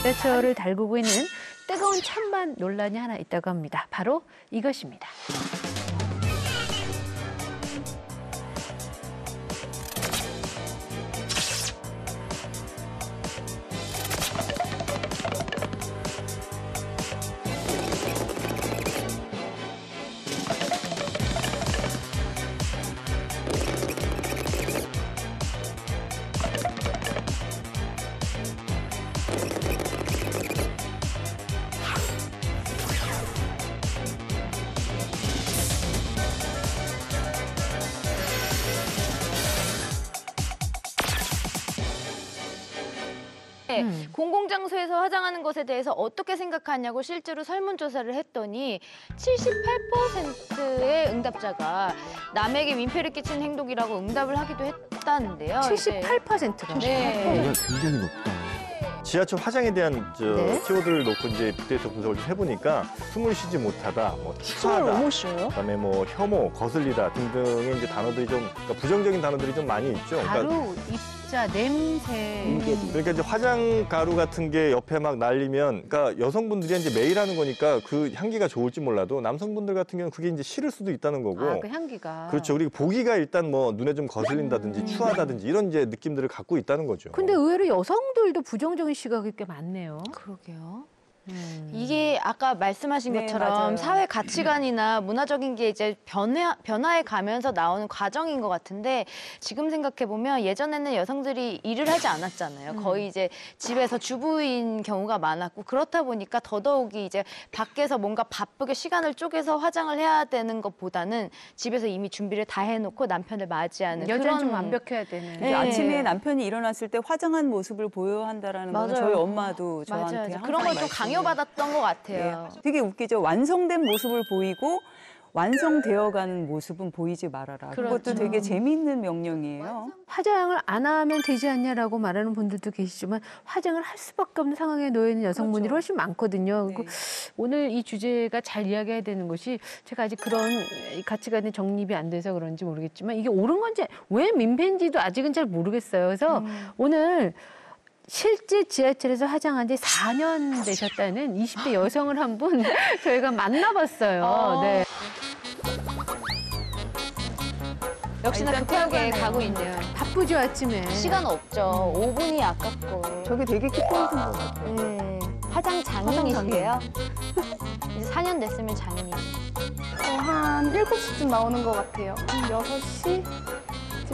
지하철을 달구고 있는 뜨거운 찬반 논란이 하나 있다고 합니다. 바로 이것입니다. 공공장소에서 화장하는 것에 대해서 어떻게 생각하냐고 실제로 설문조사를 했더니 78%의 응답자가 남에게 민폐를 끼치는 행동이라고 응답을 하기도 했다는데요. 78%가. 네. 굉장히 높다. 지하철 화장에 대한 네. 키워드를 놓고 이제 빅데이터 분석을 좀 해보니까 숨을 쉬지 못하다, 뭐 추하다, 그다음에 뭐 혐오, 거슬리다 등등의 이제 단어들이 좀 그러니까 부정적인 단어들이 좀 많이 있죠. 가루, 입자, 냄새. 그러니까 이제 화장 가루 같은 게 옆에 막 날리면, 그러니까 여성분들이 이제 매일 하는 거니까 그 향기가 좋을지 몰라도 남성분들 같은 경우는 그게 이제 싫을 수도 있다는 거고. 아, 그 향기가. 그렇죠. 그리고 보기가 일단 뭐 눈에 좀 거슬린다든지 추하다든지 이런 이제 느낌들을 갖고 있다는 거죠. 근데 의외로 여성들도 부정적인 시각이 꽤 많네요. 그러게요. 이게 아까 말씀하신 것처럼 맞아요. 사회 가치관이나 문화적인 게 이제 변화해 가면서 나오는 과정인 것 같은데 지금 생각해보면 예전에는 여성들이 일을 하지 않았잖아요. 거의 이제 집에서 주부인 경우가 많았고 그렇다 보니까 더더욱이 이제 밖에서 뭔가 바쁘게 시간을 쪼개서 화장을 해야 되는 것보다는 집에서 이미 준비를 다 해놓고 남편을 맞이하는 여자는 그런 좀 완벽해야 되는. 네. 아침에 남편이 일어났을 때 화장한 모습을 보여야 한다라는 건 맞아요. 저희 엄마도 저한테 맞아요. 항상 그런 걸 좀 말씀해요. 강요받았던 것 같아요. 되게 웃기죠. 완성된 모습을 보이고 완성되어가는 모습은 보이지 말아라. 그렇죠. 그것도 되게 재미있는 명령이에요. 화장을 안 하면 되지 않냐라고 말하는 분들도 계시지만 화장을 할 수밖에 없는 상황에 놓여 있는 여성분들이 그렇죠. 훨씬 많거든요. 네. 그리고 오늘 이 주제가 잘 이야기해야 되는 것이 제가 아직 그런 가치관이 정립이 안 돼서 그런지 모르겠지만 이게 옳은 건지 왜 민폐인지도 아직은 잘 모르겠어요. 그래서 오늘 실제 지하철에서 화장한 지 4년 되셨다는 20대 여성을 한 분 저희가 만나봤어요. 네. 역시나 급하게 가고 있네요. 바쁘죠, 아침에. 시간 없죠. 5분이 아깝고. 저게 되게 키포인트인 것 같아요. 네. 화장 장인이신데요? 이제 4년 됐으면 장인이에요. 한 7시쯤 나오는 것 같아요. 한 6시쯤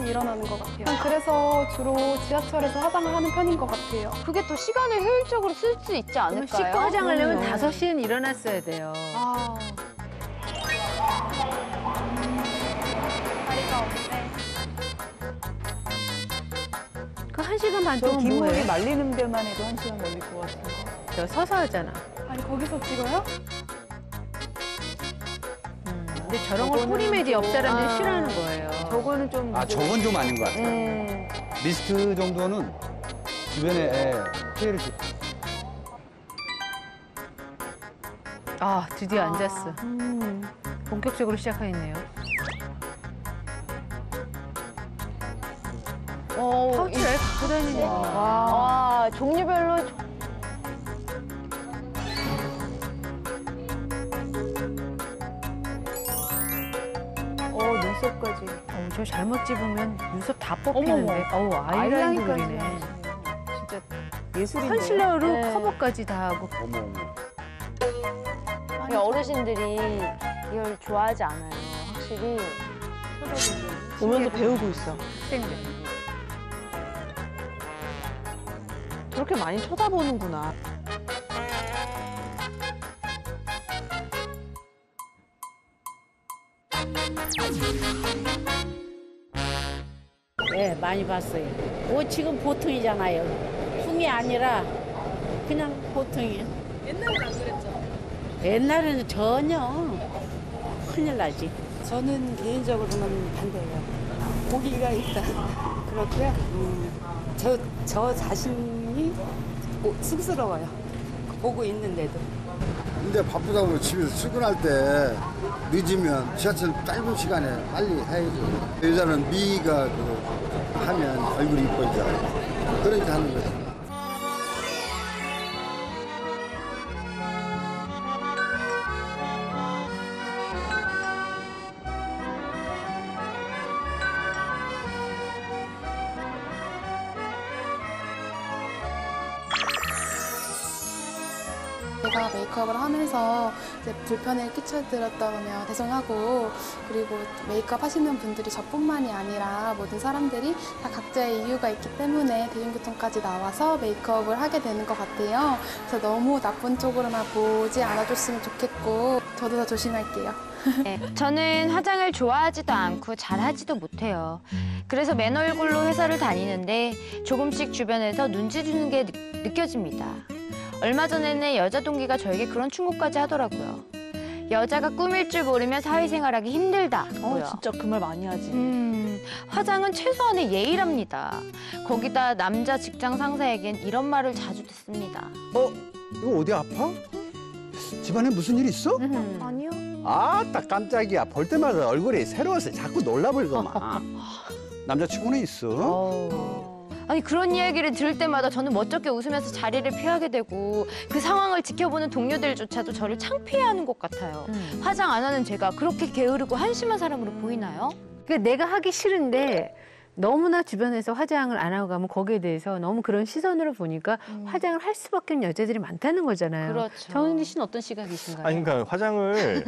일어나는 것 같아요. 그래서 주로 지하철에서 화장을 하는 편인 것 같아요. 그게 또 시간을 효율적으로 쓸 수 있지 않을까요? 씻고 화장하려면 그럼요. 5시엔 일어났어야 돼요. 아, 다리가 없네. 그 1시간 반 저 동안 기물이 뭐해? 말리는 데만 해도 1시간 걸릴 것 같아요. 저 서서 하잖아. 아니 거기서 찍어요? 근데 저런 걸 뿌리매지 옆 사람들이 싫어하는 거예요. 저거는 좀 저건 좀 아닌 것 같아요. 리스트 정도는 주변에 피해를 줄. 아, 드디어 앉았어. 본격적으로 시작하겠네요. 파우치를 왜 갖고 다니냐. 와, 종류별로. 눈썹까지. 저 잘못 집으면 눈썹 다 뽑히는데. 아이라인도 그리네. 진짜 예술인데요. 컨실러로 네. 커버까지 다 하고. 어머. 우리 어르신들이 이걸 좋아하지 않아요. 확실히. 보면서 배우고 있어. 학생들. 저렇게 많이 쳐다보는구나. 네, 많이 봤어요. 지금 보통이잖아요. 흉이 아니라 그냥 보통이에요. 옛날엔 안 그랬죠? 옛날에는 전혀 큰일 나지. 저는 개인적으로는 반대예요. 고기가 있다. 그렇고요. 저 자신이 쑥스러워요. 보고 있는데도. 근데 바쁘다 보면 집에서 출근할 때 늦으면 지하철 짧은 시간에 빨리 해야죠. 여자는 미가 하면 얼굴이 이뻐지잖아요. 그러니까 하는 거죠. 제가 메이크업을 하면서 이제 불편을 끼쳐드렸다면 죄송하고, 그리고 메이크업 하시는 분들이 저뿐만이 아니라 모든 사람들이 다 각자의 이유가 있기 때문에 대중교통까지 나와서 메이크업을 하게 되는 것 같아요. 그래서 너무 나쁜 쪽으로만 보지 않아줬으면 좋겠고, 저도 더 조심할게요. 네, 저는 화장을 좋아하지도 않고 잘하지도 못해요. 그래서 맨 얼굴로 회사를 다니는데 조금씩 주변에서 눈치 주는 게 느껴집니다. 얼마 전에는 여자 동기가 저에게 그런 충고까지 하더라고요. 여자가 꾸밀 줄 모르면 사회생활하기 힘들다. 진짜 그 말 많이 하지. 화장은 최소한의 예의랍니다. 거기다 남자 직장 상사에겐 이런 말을 자주 듣습니다. 이거 어디 아파? 집안에 무슨 일 있어? 아니요. 아따 깜짝이야. 볼 때마다 얼굴이 새로워서 자꾸 놀라버리더만. 남자친구는 있어? 아니 그런 이야기를 들을 때마다 저는 멋쩍게 웃으면서 자리를 피하게 되고 그 상황을 지켜보는 동료들조차도 저를 창피해하는 것 같아요. 화장 안 하는 제가 그렇게 게으르고 한심한 사람으로 보이나요? 그러니까 내가 하기 싫은데 너무나 주변에서 화장을 안 하고 가면 거기에 대해서 너무 그런 시선으로 보니까 화장을 할 수밖에 없는 여자들이 많다는 거잖아요. 그렇죠. 정은지 씨는 어떤 시각이신가요? 아니, 그러니까 화장을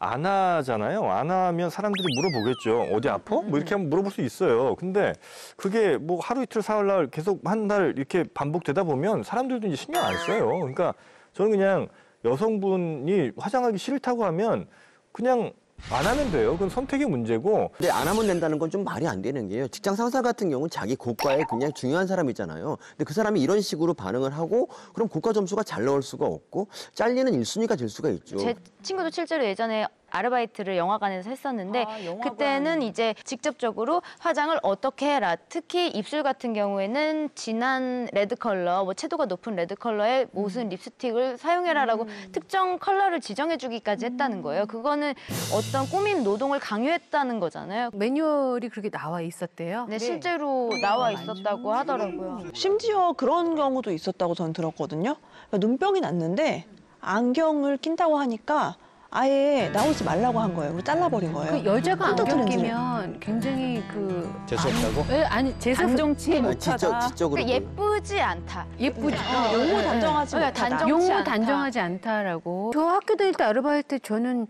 안 하잖아요. 안 하면 사람들이 물어보겠죠. 어디 아파? 뭐 이렇게 한번 물어볼 수 있어요. 근데 그게 뭐 하루 이틀 사흘날 계속 한 달 이렇게 반복되다 보면 사람들도 이제 신경 안 써요. 그러니까 저는 그냥 여성분이 화장하기 싫다고 하면 그냥 안 하면 돼요. 그건 선택의 문제고. 근데 안 하면 된다는 건 좀 말이 안 되는 게요. 직장 상사 같은 경우는 자기 고과에 굉장히 중요한 사람이잖아요. 근데 그 사람이 이런 식으로 반응을 하고 그럼 고과 점수가 잘 나올 수가 없고 잘리는 1순위가 될 수가 있죠. 제 친구도 실제로 예전에 아르바이트를 영화관에서 했었는데 그때는 이제 직접적으로 화장을 어떻게 해라. 특히 입술 같은 경우에는 진한 레드 컬러, 뭐 채도가 높은 레드 컬러의 무슨 립스틱을 사용해라라고 특정 컬러를 지정해주기까지 했다는 거예요. 그거는 어떤 꾸밈 노동을 강요했다는 거잖아요. 매뉴얼이 그렇게 나와 있었대요? 네, 실제로 나와 있었다고 하더라고요. 심지어 그런 경우도 있었다고 저는 들었거든요. 그러니까 눈병이 났는데 안경을 낀다고 하니까 아예 나오지 말라고 한 거예요. 그리고 잘라버린 거예요. 그 여자가 안경 렌즈를. 끼면 굉장히 그 재수 없다고? 아니 재수 안정치 아니, 못하다. 지적으로. 그러니까 예쁘지 않다. 예쁘지. 용모 단정하지 네, 못하다. 단정치 용모 않다. 단정하지 않다라고. 저 학교 다닐 때 아르바이트 때 저는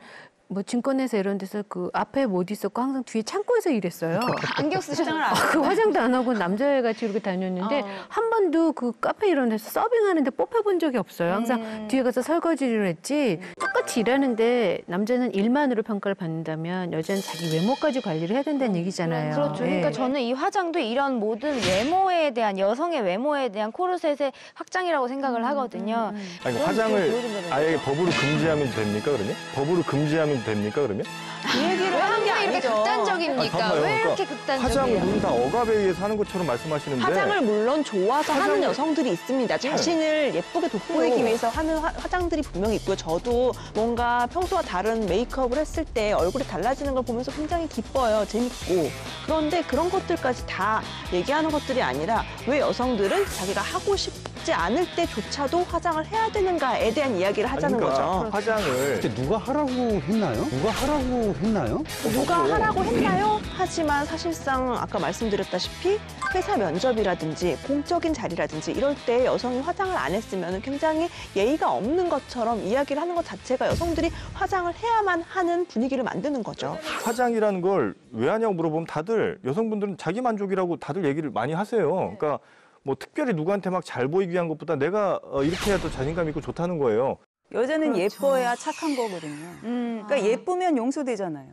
뭐 증권회사 이런 데서 그 앞에 못 있었고 항상 뒤에 창고에서 일했어요. 안경 쓰시잖아요. 그 화장도 안 하고 남자애같이 이렇게 다녔는데 한 번도 그 카페 이런 데서 서빙하는데 뽑혀본 적이 없어요. 항상 뒤에 가서 설거지를 했지. 똑같이 일하는데 남자는 일만으로 평가를 받는다면 여자는 자기 외모까지 관리를 해야 된다는 얘기잖아요. 그렇죠. 그러니까 저는 이 화장도 이런 모든 외모에 대한 여성의 외모에 대한 코르셋의 확장이라고 생각을 하거든요. 아니, 화장을 아예 법으로 금지하면 됩니까, 그러면? 법으로 금지하면 됩니까, 그러면? 그 얘기를 왜 하는 게 항상 이렇게 아니죠. 극단적입니까? 봐봐요. 왜 이렇게 그러니까 화장을 극단적이에요? 무슨 다 억압에 의해서 하는 것처럼 말씀하시는데 화장을 물론 좋아서 하는 화장을- 여성들이 있습니다. 자신을 예쁘게 돋보이기 위해서 하는 화장들이 분명히 있고요. 저도 뭔가 평소와 다른 메이크업을 했을 때 얼굴이 달라지는 걸 보면서 굉장히 기뻐요. 재밌고. 그런데 그런 것들까지 다 얘기하는 것들이 아니라 왜 여성들은 자기가 하고 싶지 않을 때조차도 화장을 해야 되는가에 대한 이야기를 하자는 그러니까 거죠. 화장을 근데 누가 하라고 했나요? 누가 하라고 했나요? 누가 하라고 했나요? 하지만 사실상 아까 말씀드렸다시피 회사 면접이라든지 공적인 자리라든지 이럴 때 여성이 화장을 안 했으면 굉장히 예의가 없는 것처럼 이야기를 하는 것 자체가 여성들이 화장을 해야만 하는 분위기를 만드는 거죠. 화장이라는 걸 왜 하냐고 물어보면 다들 여성분들은 자기 만족이라고 다들 얘기를 많이 하세요. 그러니까 뭐 특별히 누구한테 막 잘 보이기 위한 것보다 내가 이렇게 해야 더 자신감 있고 좋다는 거예요. 여자는 예뻐야 착한 거거든요. 그러니까 예쁘면 용서되잖아요.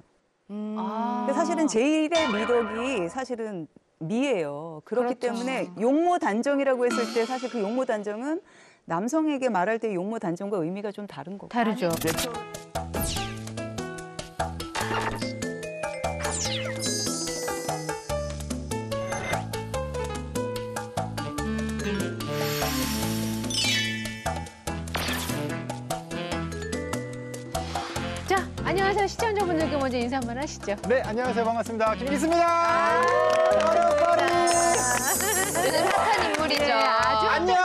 근데 사실은 제일의 미덕이 사실은 미예요. 그렇기 때문에 용모 단정이라고 했을 때 사실 그 용모 단정은 남성에게 말할 때 용모 단정과 의미가 좀 다른 거고. 다르죠. 자, 안녕하세요. 시청자분들께 먼저 인사 한번 하시죠. 네, 안녕하세요. 반갑습니다. 김기수입니다. 요즘 핫한 인물이죠. 네, 아주 안녕.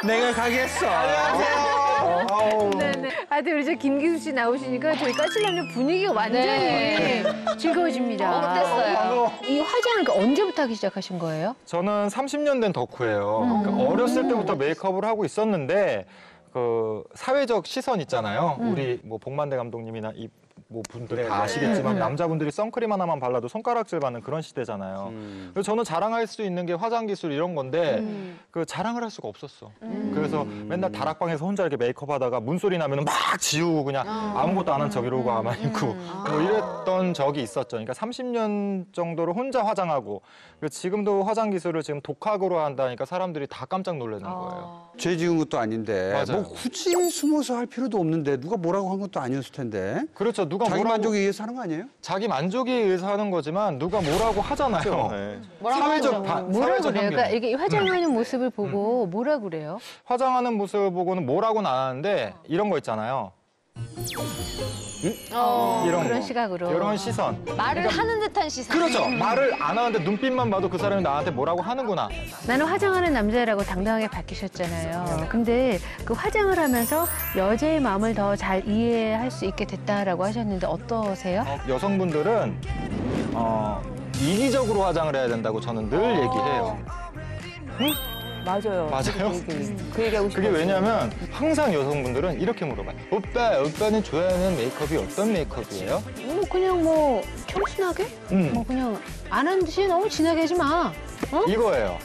내가 가겠어. 안녕하세요. 네네. 하여튼 우리 저 김기수 씨 나오시니까 저희 까칠남녀 분위기가 완전히 즐거워집니다. 어땠어요? 이 화장을 그러니까 언제부터 하기 시작하신 거예요? 저는 30년 된 덕후예요. 그러니까 어렸을 때부터 메이크업을 하고 있었는데 그 사회적 시선 있잖아요. 우리 뭐 복만대 감독님이나 이 뭐 분들 다 아시겠지만 남자분들이 선크림 하나만 발라도 손가락질 받는 그런 시대잖아요. 그래서 저는 자랑할 수 있는 게 화장 기술 이런 건데 그 자랑을 할 수가 없었어. 그래서 맨날 다락방에서 혼자 이렇게 메이크업하다가 문소리 나면 막 지우고 그냥 아무것도 안 한 척 이러고 가만히 있고 뭐 이랬던 적이 있었죠. 그러니까 30년 정도를 혼자 화장하고 지금도 화장 기술을 지금 독학으로 한다니까 사람들이 다 깜짝 놀라는 거예요. 죄 지은 것도 아닌데 맞아요. 뭐 굳이 숨어서 할 필요도 없는데 누가 뭐라고 한 것도 아니었을 텐데. 그렇죠. 누가 자기 뭐라고 만족에 의해서 하는 거 아니에요? 자기 만족에 의해서 하는 거지만 누가 뭐라고 하잖아요. 그렇죠. 네. 뭐라고 뭐라 그래요? 편견. 그러니까 이게 화장하는 모습을 보고 뭐라 그래요? 화장하는 모습을 보고는 뭐라고는 안 하는데 이런 거 있잖아요. 이런 그런 거. 시각으로. 이런 시선. 말을 하는 듯한 시선. 그렇죠. 말을 안 하는데 눈빛만 봐도 그 사람이 나한테 뭐라고 하는구나. 나는 화장하는 남자라고 당당하게 밝히셨잖아요. 근데 그 화장을 하면서 여자의 마음을 더 잘 이해할 수 있게 됐다라고 하셨는데 어떠세요? 여성분들은 이기적으로 화장을 해야 된다고 저는 늘 얘기해요. 맞아요. 맞아요? 그 얘기하고 싶어요. 그게 왜냐면 항상 여성분들은 이렇게 물어봐요. 오빠는 좋아하는 메이크업이 어떤 메이크업이에요? 뭐 그냥 뭐 청순하게? 뭐 그냥 안 한 듯이 너무 진하게 하지 마. 어? 이거예요.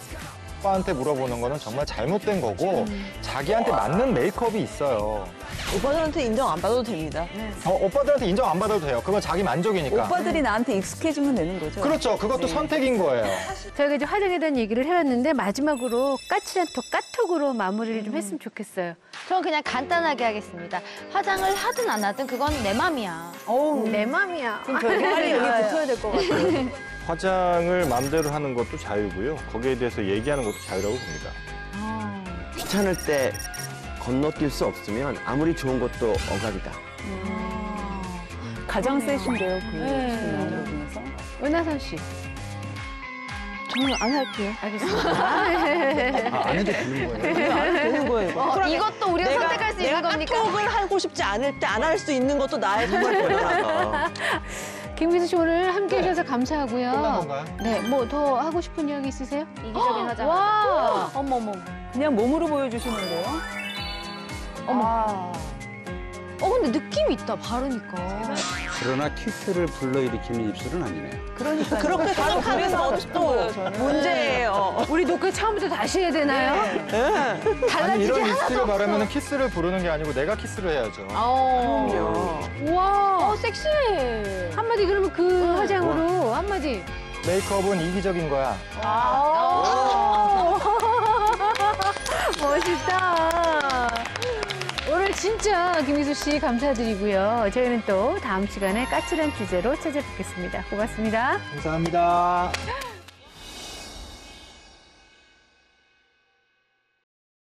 오빠한테 물어보는 거는 정말 잘못된 거고 자기한테 맞는 메이크업이 있어요. 오빠들한테 인정 안 받아도 됩니다. 오빠들한테 인정 안 받아도 돼요. 그건 자기 만족이니까. 오빠들이 나한테 익숙해지면 되는 거죠. 그렇죠. 그것도 선택인 거예요. 저희가 이제 화장에 대한 얘기를 해왔는데 마지막으로 까칠한 톡, 까톡으로 마무리를 좀 했으면 좋겠어요. 저는 그냥 간단하게 하겠습니다. 화장을 하든 안 하든 그건 내 맘이야. 내 맘이야. 그럼 결국에 여기 붙어야 될 것 같아요. 화장을 마음대로 하는 것도 자유고요. 거기에 대해서 얘기하는 것도 자유라고 봅니다. 귀찮을 때 건너뛸 수 없으면 아무리 좋은 것도 억압이다. 가장 세신데요, 그 나온 거 중에서. 은하선 씨. 저는 안 할게요. 알겠습니다. 안 해도 되는 거예요. 안 해도 되는 거예요. 이거. 이것도 우리가 선택할 수 있는 겁니까? 카톡을 하고 싶지 않을 때 안 할 수 있는 것도 나의 정말 대단하다. 김민수 씨 오늘 함께 해주셔서 감사하고요. 끝난 건가요? 네, 뭐 더 하고 싶은 이야기 있으세요? 이기적인 화장. 와, 어머머. 그냥 몸으로 보여주시는데요. 근데 느낌이 있다, 바르니까. 그러나 퀴트를 불러일으키는 입술은 아니네요. 그러니까 그렇게 생각하는 것도 문제예요. 우리 녹화 처음부터 다시 해야 되나요? 아니 이런 립스틱을 바르면 키스를 부르는 게 아니고 내가 키스를 해야죠. 우와. 섹시해. 한마디 그러면 그 화장으로 한마디. 메이크업은 이기적인 거야. 멋있다. 오늘 진짜 김희수 씨 감사드리고요. 저희는 또 다음 시간에 까칠한 주제로 찾아뵙겠습니다. 고맙습니다. 감사합니다.